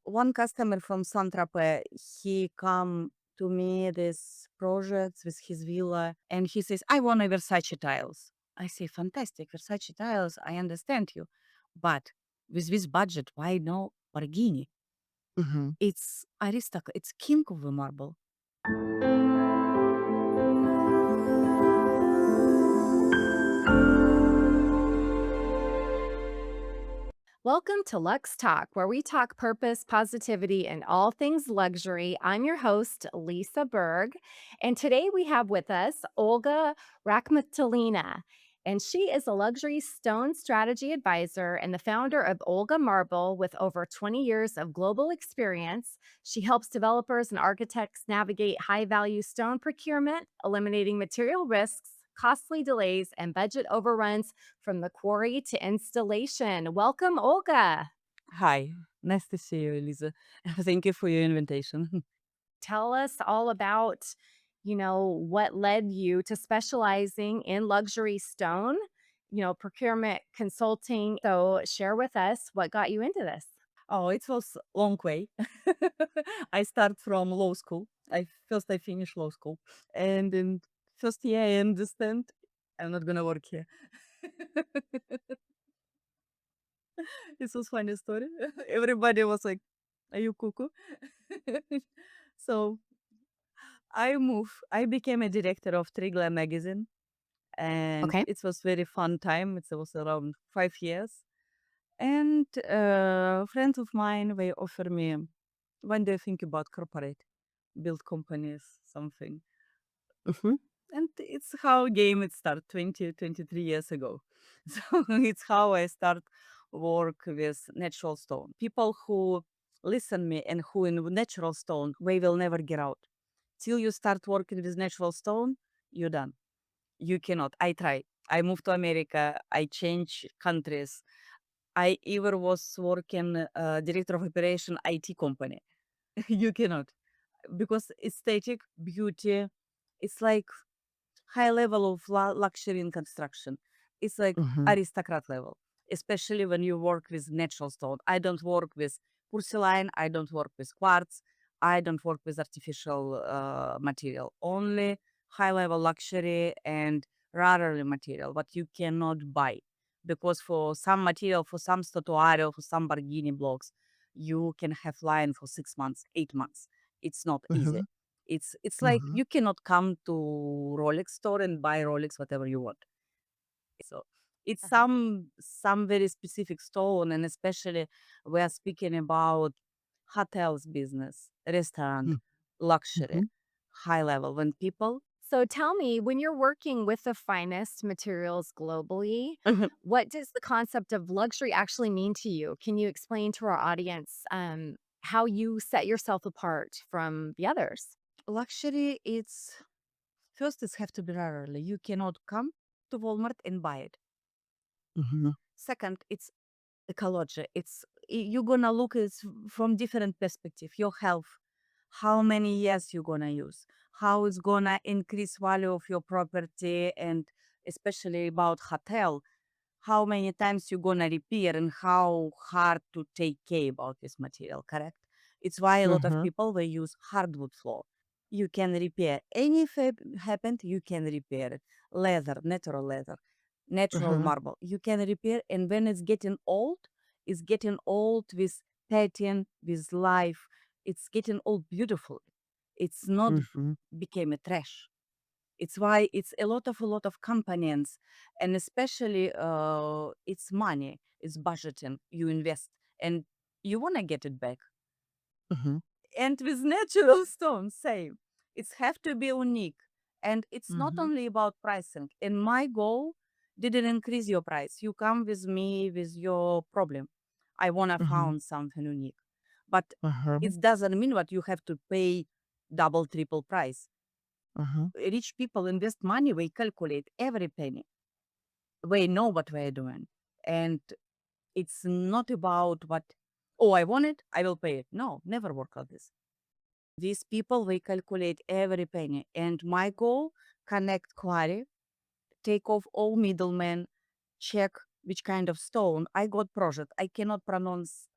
one customer from Saint-Tropez, he come to me this project with his villa, and he says, "I want a Versace tiles." I say, "Fantastic, Versace tiles. I understand you, but with this budget, why no Borghini? Mhm. It's aristocrat. It's king of the marble." Welcome to Lux Talk, where we talk purpose, positivity, and all things luxury. I'm your host, Lisa Berg, and today we have with us Olga Rakhmatulina, and she is a luxury stone strategy advisor and the founder of Olga Marble with over 20 years of global experience. She helps developers and architects navigate high-value stone procurement, eliminating material risks, costly delays, and budget overruns from the quarry to installation. Welcome, Olga. Hi, nice to see you, Elisa. Thank you for your invitation. Tell us all about, what led you to specializing in luxury stone, procurement consulting. So share with us what got you into this. Oh, it was long way. I start from law school. I finished law school, and in first year I understand I'm not gonna work here. It was funny story. Everybody was like, "Are you cuckoo?" So I moved. I became a director of Trigla magazine, and Okay. it was very fun time. It was around 5 years. And friends of mine, they offer me, when do you think about corporate, build companies, something. Hmm. And it's how game it started 23 years ago. So it's how I start work with natural stone. People who listen me and who in natural stone, they will never get out. Till you start working with natural stone, you're done. You cannot. I try. I moved to America. I change countries. I even was working director of operation IT company. You cannot, because aesthetic beauty, it's like high level of luxury in construction. It's like Hmm. aristocrat level, especially when you work with natural stone. I don't work with porcelain. I don't work with quartz. I don't work with artificial material. Only high level luxury and rarely material, but you cannot buy. Because for some material, for some statuary, for some Barghini blocks, you can have line for 6 months, 8 months. It's not easy. Hmm. It's like Hmm. you cannot come to Rolex store and buy Rolex whatever you want. So it's Uh-huh. some very specific stone, and especially we are speaking about hotels business, restaurant, luxury, Hmm. high level. When people So tell me, when you're working with the finest materials globally, what does the concept of luxury actually mean to you? Can you explain to our audience how you set yourself apart from the others? luxury, it's first it have to be rarely. You cannot come to Walmart and buy it. Hmm. Second, it's ecology. You're gonna look at it from different perspective. Your health, how many years you're gonna use, how it's gonna increase value of your property, and especially about hotel, how many times you're gonna repair and how hard to take care about this material. Correct? It's why a lot of Hmm. people they use hardwood floor. You can repair any happened. You can repair it. Natural Hmm. marble. You can repair, and when it's getting old with pattern, with life. It's getting old beautiful. It's not Hmm. became a trash. It's why it's a lot of components, and especially it's money, it's budgeting. You invest, and you wanna get it back. Hmm. And with natural stone, same. It's have to be unique. And it's not Hmm. only about pricing. And my goal didn't increase your price. You come with me with your problem. I wanna Hmm. found something unique. But Uh-huh. it doesn't mean that you have to pay double, triple price. Uh-huh. Rich people invest money, they calculate every penny. They know what they're doing. And it's not about what, oh, I want it, I will pay it. No, never work like this. These people, they calculate every penny. And my goal, connect quarry, take off all middlemen, check which kind of stone. I got project. I cannot pronounce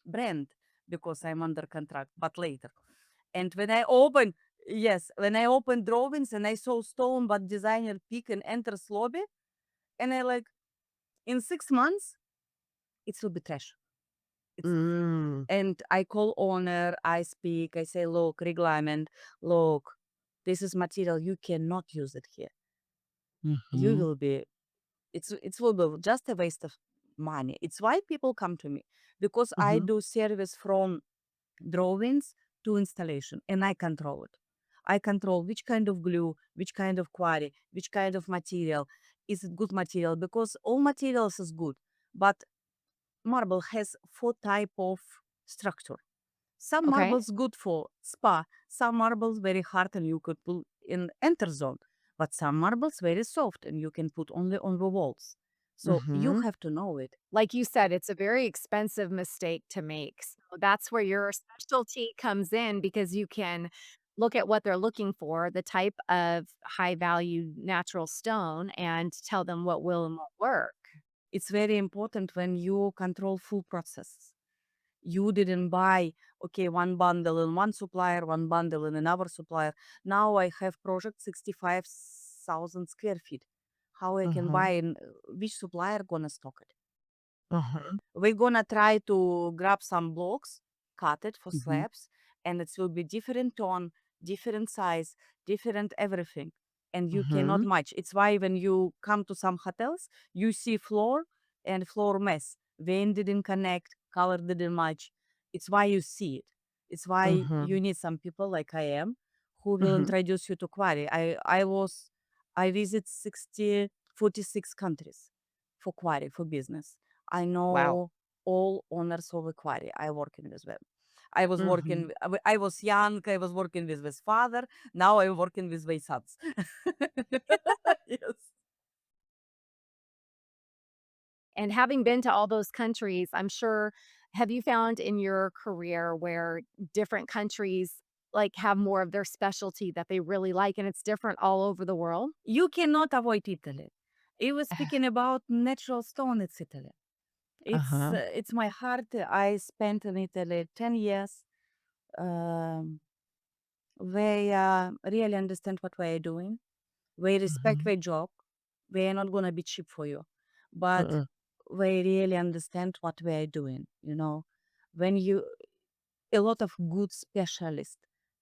brand because I'm under contract, but later. And when I open, yes, when I opened drawings and I saw stone, but designer pick and enters lobby, and I like, in 6 months, it will be trash. It's Mm. and I call owner, I speak, I say, look, requirement, look, this is material, you cannot use it here. You Mhm. will be, it will be just a waste of money. It's why people come to me, because I Mhm. do service from drawings to installation, and I control it. I control which kind of glue, which kind of quarry, which kind of material. Is it good material? Because all materials is good, but marble has four type of structure. Some Okay. marbles good for spa, some marbles very hard and you could put in enter zone, but some marbles very soft and you can put only on the walls. So you Mhm. have to know it. Like you said, it's a very expensive mistake to make. So that's where your specialty comes in because you can look at what they're looking for, the type of high value natural stone, and tell them what will and won't work. It's very important when you control full process. You didn't buy, okay, one bundle in one supplier, one bundle in another supplier. Now I have project 65,000 square feet. How I can buy Mhm. and which supplier gonna stock it? Mhm. We're gonna try to grab some blocks, cut it for Mhm. slabs, and it will be different tone, different size, different everything. And you cannot Mhm. match. It's why when you come to some hotels, you see floor and floor mess. Vein didn't connect, color didn't match. It's why you see it. It's why you Mhm. need some people like I am who will Mhm. introduce you to quarry. I visit 46 countries for quarry for business. I Wow. know all owners of a quarry. I working with them. I was Mhm. working. I was young. I was working with his father. Now I'm working with my sons. Yes. And having been to all those countries, I'm sure have you found in your career where different countries, like, have more of their specialty that they really like, and it's different all over the world? You cannot avoid Italy. It was speaking about natural stone. It's Italy. Uh-huh. It's my heart. I spent in Italy 10 years. Um, they really understand what we are doing. They respect Mhm. their job. They are not gonna be cheap for you, but Mm-mm. they really understand what we are doing. When you a lot of good specialists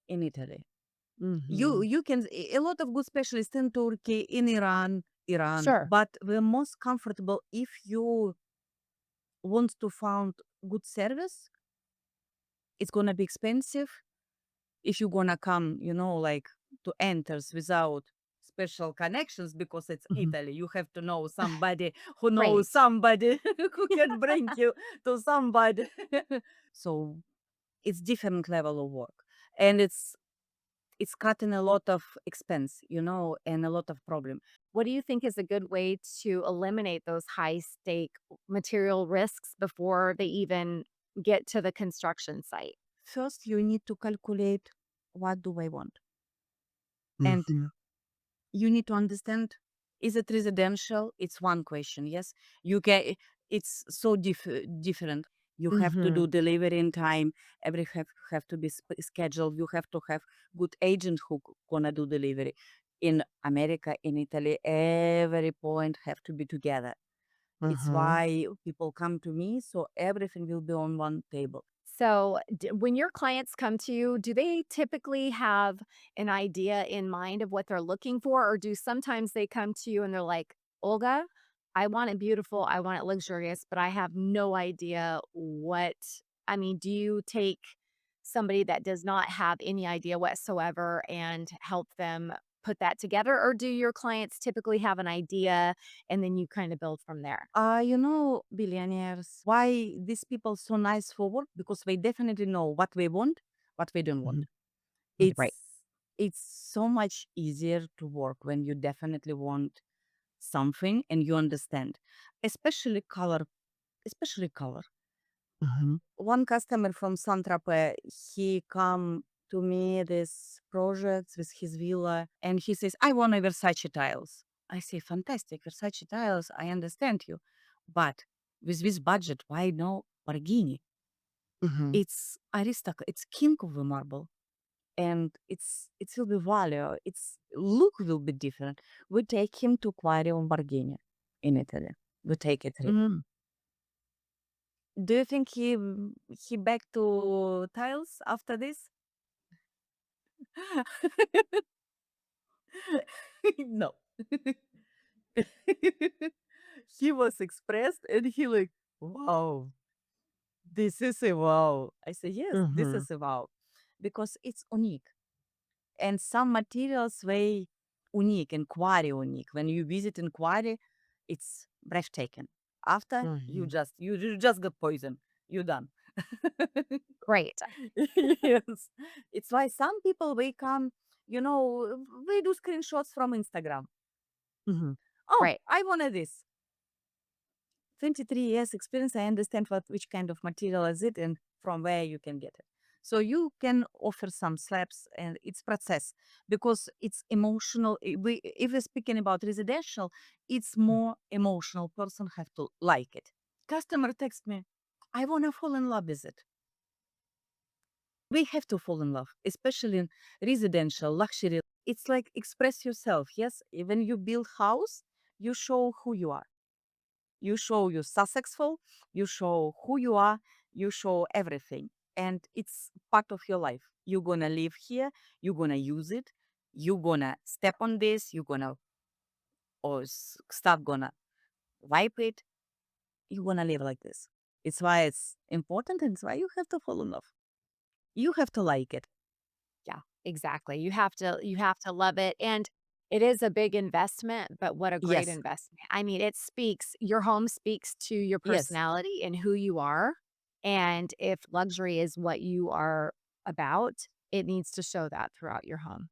in Italy. You Mhm. you can a lot of good specialists in Turkey, in Iran, Sure. but the most comfortable if you want to find good service, it's gonna be expensive if you're gonna come, like to enters without special connections because it's Mhm. Italy. You have to know somebody who knows Great. somebody who can bring you to somebody. So it's different level of work. And it's cutting a lot of expense, and a lot of problem. What do you think is a good way to eliminate those high stake material risks before they even get to the construction site? First, you need to calculate what do I want. And Mhm. you need to understand, is it residential? It's one question. Yes, you can. It's so different. You have to do Mhm. delivery in time. Every have to be scheduled. You have to have good agent who gonna do delivery. In America, in Italy, every point have to be together. It's Mhm. why people come to me, so everything will be on one table. So, when your clients come to you, do they typically have an idea in mind of what they're looking for? Or do sometimes they come to you and they're like, Olga, I want it beautiful, I want it luxurious, but I have no idea what. I mean, do you take somebody that does not have any idea whatsoever and help them put that together? Or do your clients typically have an idea and then you kind of build from there? Billionaires, why these people so nice for work? Because they definitely know what they want, what they don't want. Mhm. It's Right. it's so much easier to work when you definitely want something and you understand, especially color, especially color. Mhm. One customer from Saint-Tropez, he come to me this project with his villa and he says, I want a Versace tiles. I say, fantastic, Versace tiles, I understand you. But with this budget, why no Borghini? Mhm. It's aristocrat. It's king of the marble, and it will be value. Its look will be different. We take him to Quarry on Bargini in Italy. We take a trip. Mm. Do you think he back to tiles after this? No. He was expressed and he like, wow, this is a wow. I say, yes, this Mhm. is a wow. Because it's unique. And some materials very unique and quarry unique. When you visit in quarry, it's breathtaking. After Mhm. you just got poison. You done. Great. Yes. It's why some people they come, they do screenshots from Instagram. Mhm. Oh, Right. I wanted this. 23 years experience, I understand which kind of material is it and from where you can get it. So you can offer some slabs and it's process because it's emotional. If we're speaking about residential, it's more emotional. Person have to like it. Customer text me, I want to fall in love with it. We have to fall in love, especially in residential luxury. It's like express yourself. Yes, when you build house, you show who you are. You show you're successful, you show who you are, you show everything. And it's part of your life. You're gonna live here, you're gonna use it, you're gonna step on this, you're gonna or stuff gonna wipe it, you're gonna live like this. It's why it's important and it's why you have to fall in love. You have to like it. Yeah, exactly. You have to love it, and it is a big investment, but what a great Yes, investment. I mean, it speaks your home speaks to your yes, personality and who you are, and if luxury is what you are about, it needs to show that throughout your home.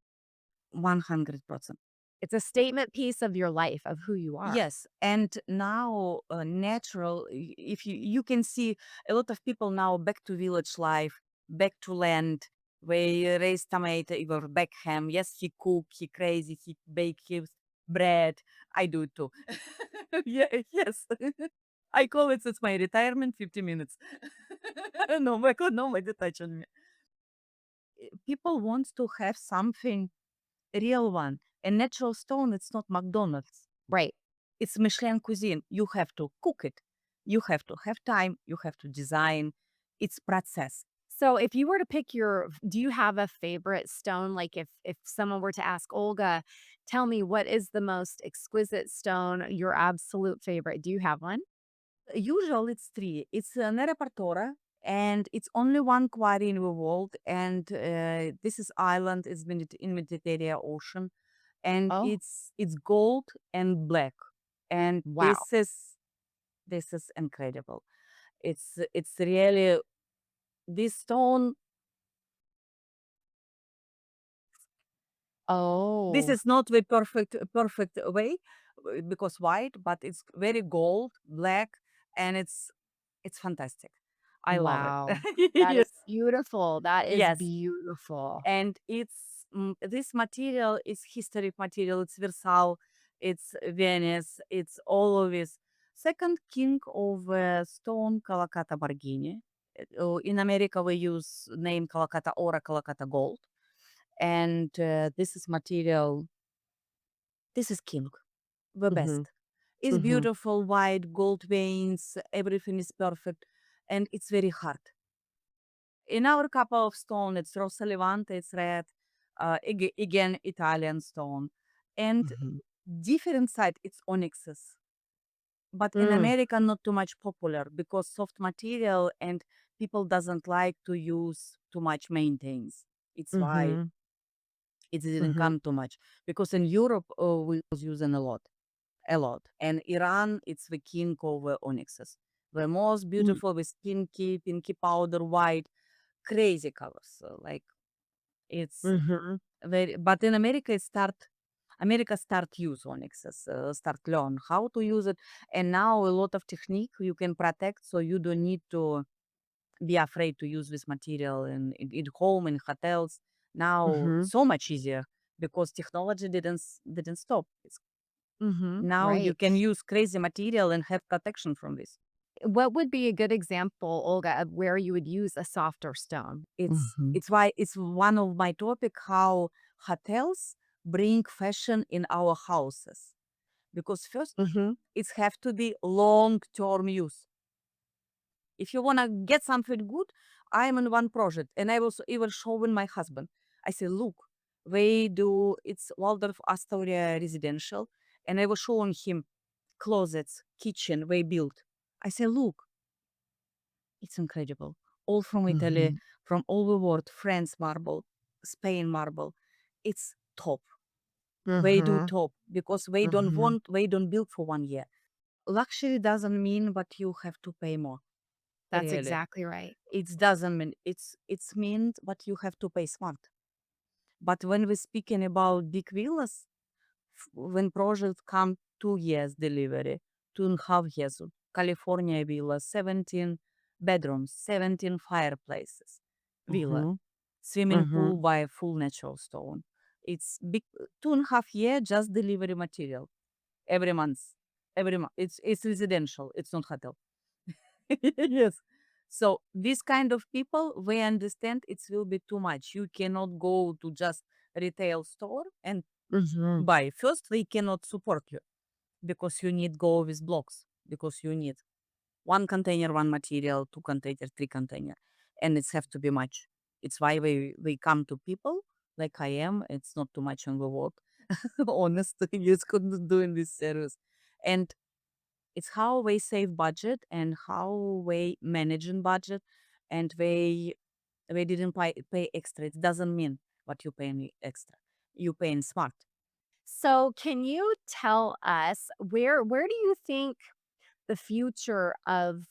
100%. It's a statement piece of your life, of who you are. Yes, and now natural. If you can see a lot of people now back to village life, back to land. They raise tomato or Beckham. Yes, he cook, he crazy, he bake his bread. I do it too. Yeah, yes. I call it it's my retirement 50 minutes. No, my God, nobody touch on me. People want to have something real one. A natural stone, it's not McDonald's. Right. It's Michelin cuisine. You have to cook it. You have to have time. You have to design. It's process. So if you were to pick your do you have a favorite stone? Like if someone were to ask Olga, tell me what is the most exquisite stone, your absolute favorite? Do you have one? Usually it's three. It's Nerapartora, and it's only one quarry in the world. And this is island. It's in Mediterranean Ocean, and Oh, it's gold and black. And wow. this is incredible. It's really this stone. This Oh, is not the perfect way because white, but it's very gold, black, and it's fantastic. I love it. wow. That is Yes, beautiful. That is yes, beautiful. and this material is historic material. It's Versailles, it's Venice, it's all of this. Second king of stone Calacata Barghini. In America, we use name Calacata Ora, Calacata Gold, and this is material. This is king. The Mhm, best. It's mhm, beautiful, white, gold veins, everything is perfect, and it's very hard. In our cup of stone, it's Rosa Levante, it's red, again, Italian stone. And mhm. different side, it's onyxes. But in Mm, America, not too much popular because soft material and people doesn't like to use too much maintenance. It's why mhm, it didn't mhm, come too much. Because in Europe, we was using a lot. A lot. And Iran, it's the king of onyxes. The most mm, beautiful with pinky powder, white, crazy colors. So, like it's mhm, very. But in America, America start use onyxes, start learn how to use it, and now a lot of technique you can protect, so you don't need to be afraid to use this material in home in hotels. Now mhm, so much easier because technology didn't stop. mhm. Now you Right. can use crazy material and have protection from this. What would be a good example, Olga, of where you would use a softer stone? It's Mhm. it's why it's one of my topic how hotels bring fashion in our houses. Because first Mhm. it have to be long-term use. If you wanna get something good, I'm in one project and I was even showing my husband. I say, look, they do it's Waldorf Astoria residential, and I was showing him closets, kitchen they built. I say, look, it's incredible. All from Italy, Mhm. from all the world, France marble, Spain marble. It's top. They do Mhm. top because Mhm. they don't build for 1 year. Luxury doesn't mean but you have to pay more. That's Really. exactly right. It doesn't mean it's meant but you have to pay smart. But when we're speaking about big villas, when projects come 2 years delivery, 2.5 years, California villa, 17 bedrooms, 17 fireplaces, villa, Mhm. swimming pool Mhm. by full natural stone. It's big 2.5 year just delivery material every month. Every month. It's residential, it's not hotel. Yes. So this kind of people, we understand it will be too much. You cannot go to just retail store and Mhm. buy. First, they cannot support you because you need go with blocks because you need one container, one material, two container, three container, and it's have to be much. It's why we come to people like I am. It's not too much on the work. Honestly, you couldn't do in this service, and it's how they save budget and how they manage in budget, and they didn't pay extra. It doesn't mean what you paying extra. You paying smart. So, can you tell us where do you think the future of,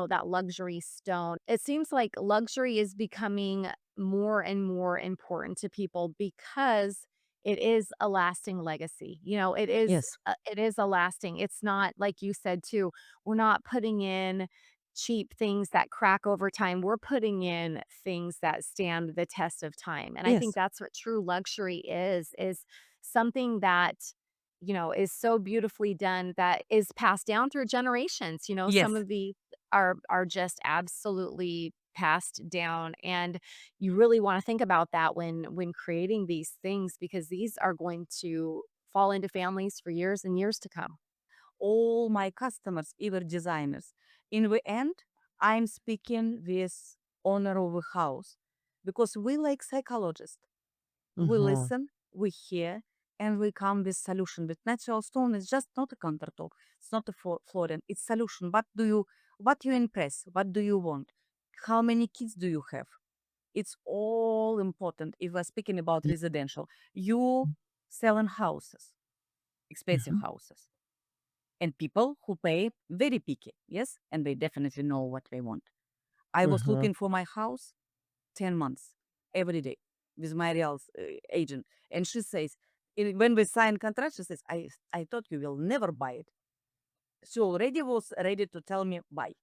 that luxury stone. It seems like luxury is becoming more and more important to people because it is a lasting legacy. Yes, It is a lasting. It's not like you said too. We're not putting in cheap things that crack over time. We're putting in things that stand the test of time. And I think yes, that's what true luxury is something that is so beautifully done that is passed down through generations. Some yes. of the are just absolutely passed down, and you really want to think about that when creating these things because these are going to fall into families for years and years to come. All my customers, even designers. In the end, I'm speaking with owner of the house because we like psychologists. We Mhm. listen, we hear, and we come with solution. With natural stone, it's just not a countertop. It's not a flooring. It's solution. What you impress? What do you want? How many kids do you have? It's all important. If we're speaking about Yeah. residential, you selling houses, expensive Mhm. houses, and people who pay very picky, yes, and they definitely know what they want. I was Mhm. looking for my house 10 months every day with my real agent, and she says, when we sign contract, she says, I thought you will never buy it. She already was ready to tell me buy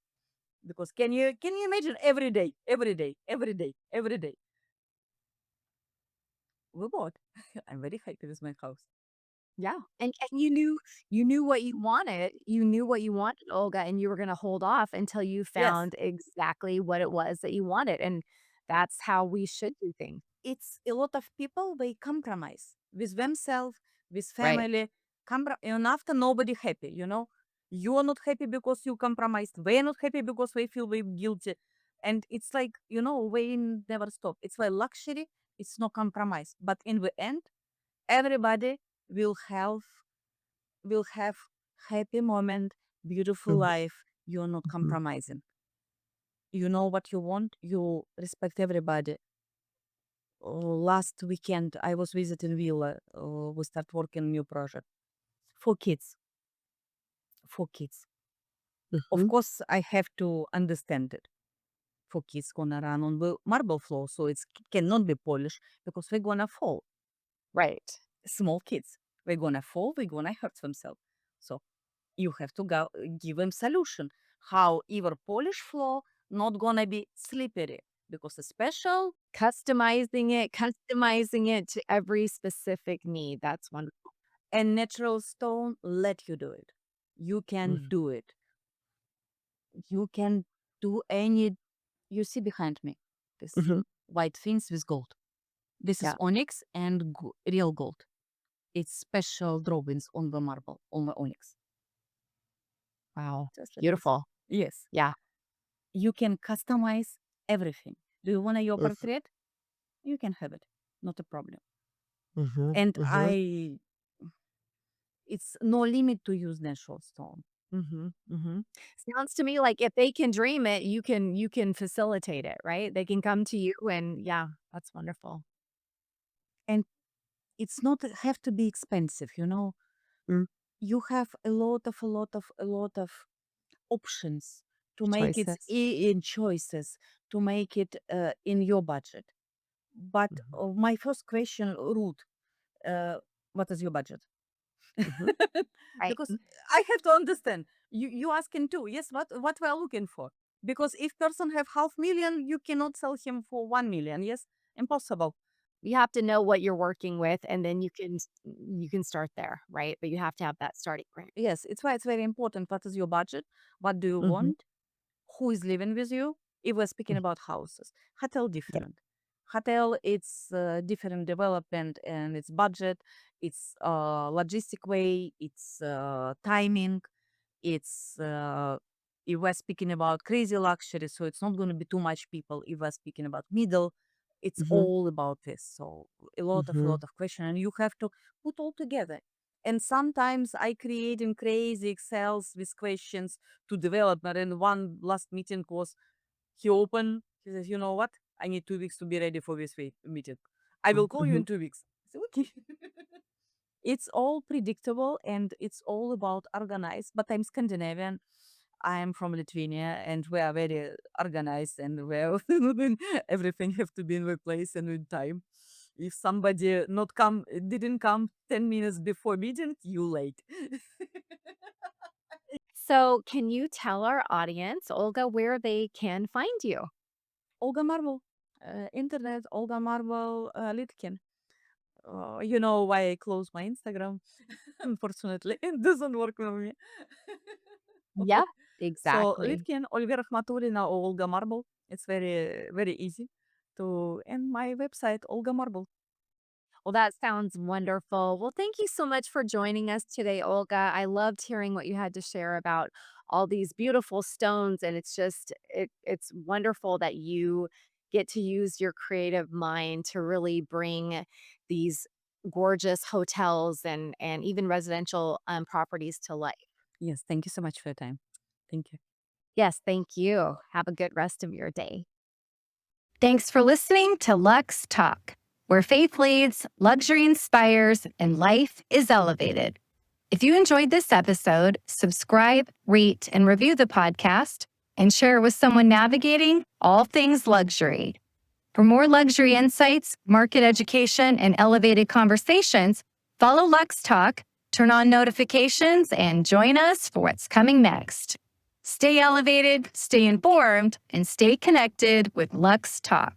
because can you imagine every day, every day, every day, every day we bought. I'm very happy with my house. Yeah, and you knew what you wanted. You knew what you wanted, Olga, and you were gonna hold off until you Yes, found exactly what it was that you wanted, and that's how we should do things. it's a lot of people they compromise with themselves, with Right. family, and after nobody happy, you are not happy because you compromised, they are not happy because they feel they guilty, and it's like we never stop. It's like luxury, it's no compromise, but in the end everybody will have will have happy moment, beautiful Mhm. life. You're not Mhm. compromising, you know what you want, you respect everybody. Last weekend I was visiting villa. We start working new project for kids. For kids, of Mhm. course, I have to understand it. For kids gonna run on the marble floor, so it cannot be polished because they're gonna fall. Right. Small kids, they're gonna fall. They're gonna hurt themselves. So you have to go give them solution. How either polish floor not gonna be slippery because a special Customizing it to every specific need. That's wonderful. and natural stone let you do it. You can Mhm. do it. You can do any. You see behind me this Hmm. white things with gold. This is Yeah. onyx and real gold. It's special drawings on the marble, on the onyx. Wow. Just like this. Beautiful. Yes. Yeah. You can customize everything. Do you want your Mhm. portrait? You can have it. Not a problem. Mhm. And Mhm. it's no limit to use natural stone. Mhm. Mhm. Sounds to me like if they can dream it, you can facilitate it, right? They can come to you and yeah, that's wonderful. And it's not have to be expensive, Mm. You have a lot of options to make it Choices. in choices to make it in your budget. But Mhm. my first question, Ruth, uh, what is your budget? Mhm. Right. Because I have to understand. You asking too. Yes, what we are looking for. Because if person have 500,000, you cannot sell him for 1 million. Yes, impossible. You have to know what you're working with and then you can start there, right? But you have to have that starting point. Yes, it's why it's very important. What is your budget? What do you Mhm. want? Who is living with you? If we're speaking Mm. about houses, hotel Yeah. different. Hotel, it's different development and it's budget, it's logistic way, it's timing, it's if we're speaking about crazy luxury, so it's not going to be too much people. If we're speaking about middle, it's Mhm. all about this. So a lot of Mhm. lot of question, and you have to put all together. And sometimes I create in crazy excels with questions to developer. And one last meeting was he opened. He says, "You know what? I need 2 weeks to be ready for this meeting. I will call you in Mhm. 2 weeks." I said, "Okay." It's all predictable and it's all about organized. But I'm Scandinavian. I'm from Lithuania and we are very organized and well everything have to be in the place and in time. If somebody not come didn't come 10 minutes before meeting, you late. So, can you tell our audience, Olga, where they can find you? Olga Marble. Internet, Olga Marble, Litkin. You know why I closed my Instagram? Unfortunately, it doesn't work for me. Yeah, Okay. So exactly. Litkin, Olga Rakhmatulina or Olga Marble. It's very, very easy to, and my website, Olga Marble. Well, that sounds wonderful. Well, thank you so much for joining us today, Olga. I loved hearing what you had to share about all these beautiful stones and it's wonderful that you get to use your creative mind to really bring these gorgeous hotels and even residential properties to life. Yes, thank you so much for your time. Thank you. Yes, thank you. Have a good rest of your day. Thanks for listening to Lux Talk, where faith leads, luxury inspires, and life is elevated. If you enjoyed this episode, subscribe, rate, and review the podcast, and share it with someone navigating all things luxury. For more luxury insights, market education, and elevated conversations, follow Lux Talk, turn on notifications, and join us for what's coming next. Stay elevated, stay informed, and stay connected with Lux Talk.